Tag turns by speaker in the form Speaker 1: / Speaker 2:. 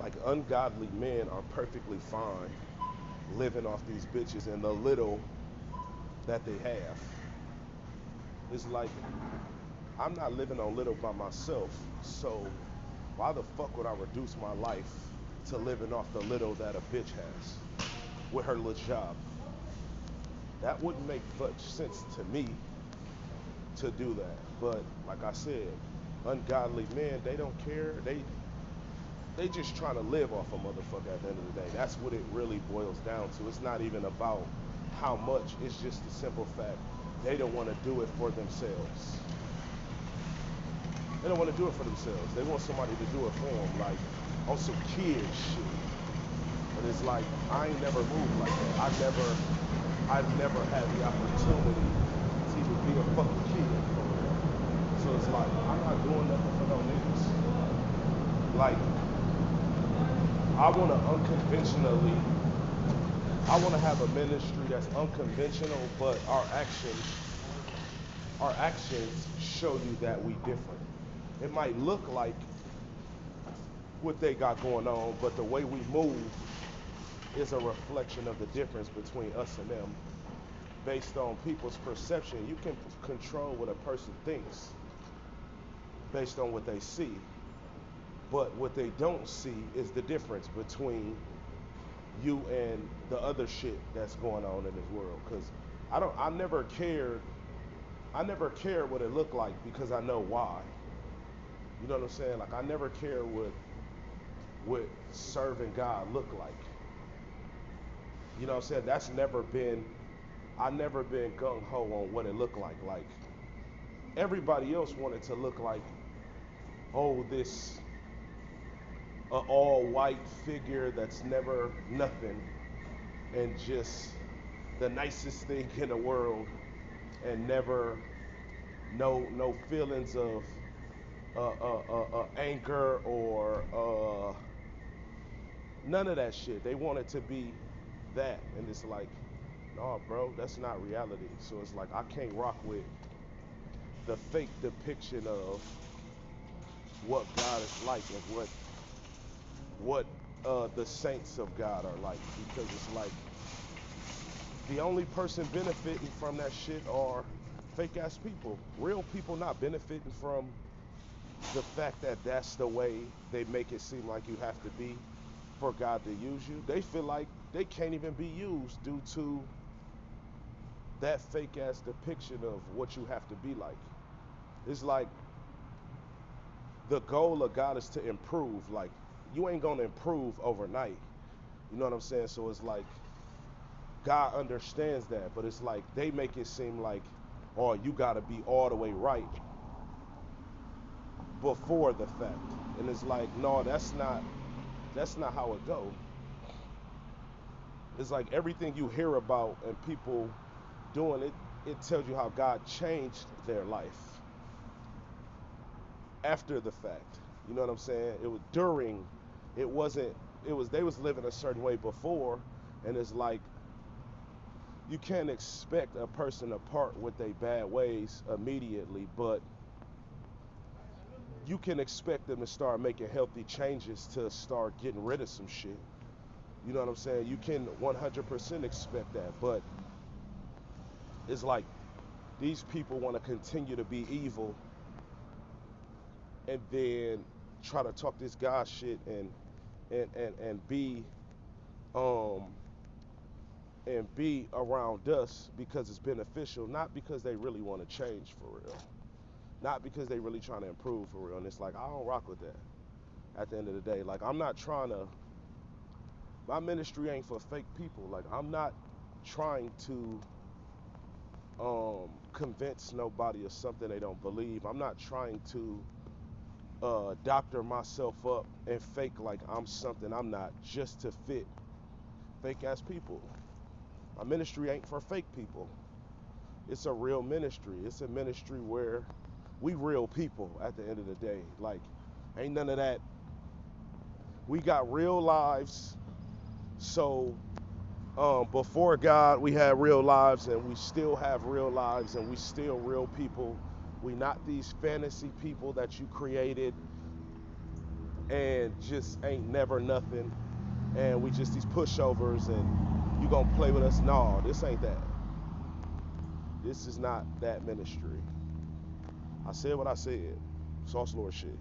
Speaker 1: Like ungodly men are perfectly fine living off these bitches and the little that they have. It's like I'm not living on little by myself, so why the fuck would I reduce my life to living off the little that a bitch has with her little job? That wouldn't make much sense to me to do that. But like I said, ungodly men, they don't care. They just trying to live off a motherfucker at the end of the day. That's what it really boils down to. It's not even about how much. It's just the simple fact they don't want to do it for themselves. They don't want to do it for themselves. They want somebody to do it for them, like on some kid shit. But it's like I ain't never moved like that. I've never had the opportunity to even be a fucking kid for real. So it's like I'm not doing nothing for no niggas. Like I want to unconventionally. I want to have a ministry that's unconventional, but our actions show you that we different. It might look like what they got going on, but the way we move is a reflection of the difference between us and them based on people's perception. You can control what a person thinks based on what they see, but what they don't see is the difference between you and the other shit that's going on in this world. Because I never cared what it looked like because I know why. You know what I'm saying? Like I never cared what serving God looked like. You know what I'm saying? I never been gung ho on what it looked like. Like everybody else wanted to look like, oh, this all white figure that's never nothing and just the nicest thing in the world and never no feelings of anger or none of that shit. They want it to be that, and it's like, no, bro, that's not reality. So it's like I can't rock with the fake depiction of what God is like and what the saints of God are like, because it's like the only person benefiting from that shit are fake ass people. Real people not benefiting from the fact that that's the way they make it seem like you have to be for God to use you. They feel like they can't even be used due to that fake ass depiction of what you have to be like. It's like the goal of God is to improve. Like you ain't gonna improve overnight. You know what I'm saying? So it's like God understands that, but it's like they make it seem like, oh, you gotta be all the way right before the fact. And it's like, no, that's not how it go. It's like everything you hear about and people doing it, it tells you how God changed their life after the fact. You know what I'm saying? It was during, it wasn't, it was, they was living a certain way before, and it's like, you can't expect a person to part with their bad ways immediately, but you can expect them to start making healthy changes to start getting rid of some shit. You know what I'm saying? You can 100% expect that, but it's like these people want to continue to be evil and then try to talk this God shit and be um and be around us because it's beneficial, not because they really want to change for real, not because they really trying to improve for real. And it's like I don't rock with that. At the end of the day, like I'm not trying to. My ministry ain't for fake people. Like I'm not trying to convince nobody of something they don't believe. I'm not trying to doctor myself up and fake like I'm something I'm not just to fit fake ass people. My ministry ain't for fake people. It's a real ministry. It's a ministry where we real people at the end of the day. Like, ain't none of that. We got real lives. So, before God, we had real lives, and we still have real lives, and we still real people. We not these fantasy people that you created and just ain't never nothing, and we just these pushovers, and you gonna play with us. No, this ain't that. This is not that ministry. I said what I said. Sauce Lord shit.